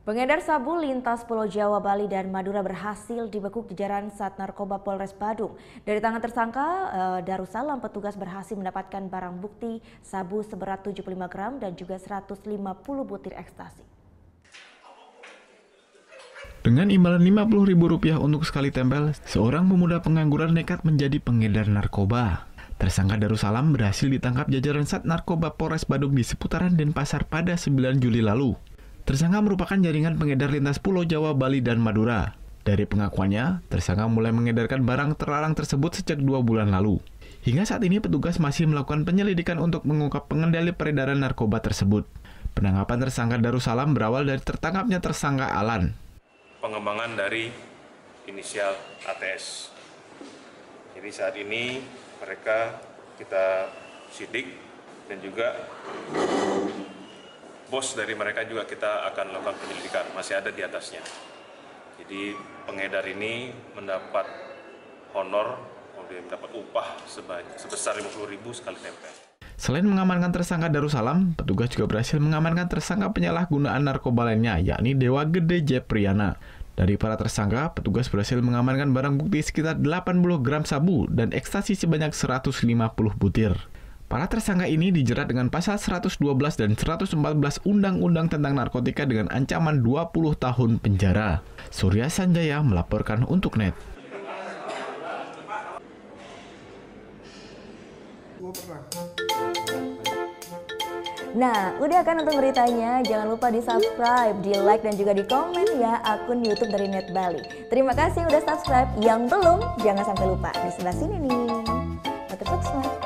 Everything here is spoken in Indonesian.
Pengedar sabu lintas Pulau Jawa, Bali, dan Madura berhasil dibekuk jajaran Sat Narkoba Polres Badung. Dari tangan tersangka Darussalam, petugas berhasil mendapatkan barang bukti sabu seberat 75 gram dan juga 150 butir ekstasi. Dengan imbalan Rp50.000 untuk sekali tempel, seorang pemuda pengangguran nekat menjadi pengedar narkoba. Tersangka Darussalam berhasil ditangkap jajaran Sat Narkoba Polres Badung di seputaran Denpasar pada 9 Juli lalu. Tersangka merupakan jaringan pengedar lintas Pulau Jawa, Bali, dan Madura. Dari pengakuannya, tersangka mulai mengedarkan barang terlarang tersebut sejak 2 bulan lalu. Hingga saat ini petugas masih melakukan penyelidikan untuk mengungkap pengendali peredaran narkoba tersebut. Penangkapan tersangka Darussalam berawal dari tertangkapnya tersangka Alan. Pengembangan dari inisial ATS. Jadi saat ini mereka kita sidik dan juga bos dari mereka juga kita akan lakukan penyelidikan, masih ada di atasnya. Jadi pengedar ini mendapat honor, kemudian mendapat upah sebesar Rp50.000 sekali tempel. Selain mengamankan tersangka Darussalam, petugas juga berhasil mengamankan tersangka penyalahgunaan narkoba lainnya, yakni Dewa Gede Jepriana. Dari para tersangka, petugas berhasil mengamankan barang bukti sekitar 80 gram sabu dan ekstasi sebanyak 150 butir. Para tersangka ini dijerat dengan pasal 112 dan 114 Undang-Undang tentang Narkotika dengan ancaman 20 tahun penjara. Surya Sanjaya melaporkan untuk NET. Nah, udah kan untuk beritanya? Jangan lupa di-subscribe, di-like, dan juga di-komen ya akun YouTube dari Net Bali. Terima kasih udah subscribe. Yang belum, jangan sampai lupa. Di sebelah sini nih. Tetap subscribe.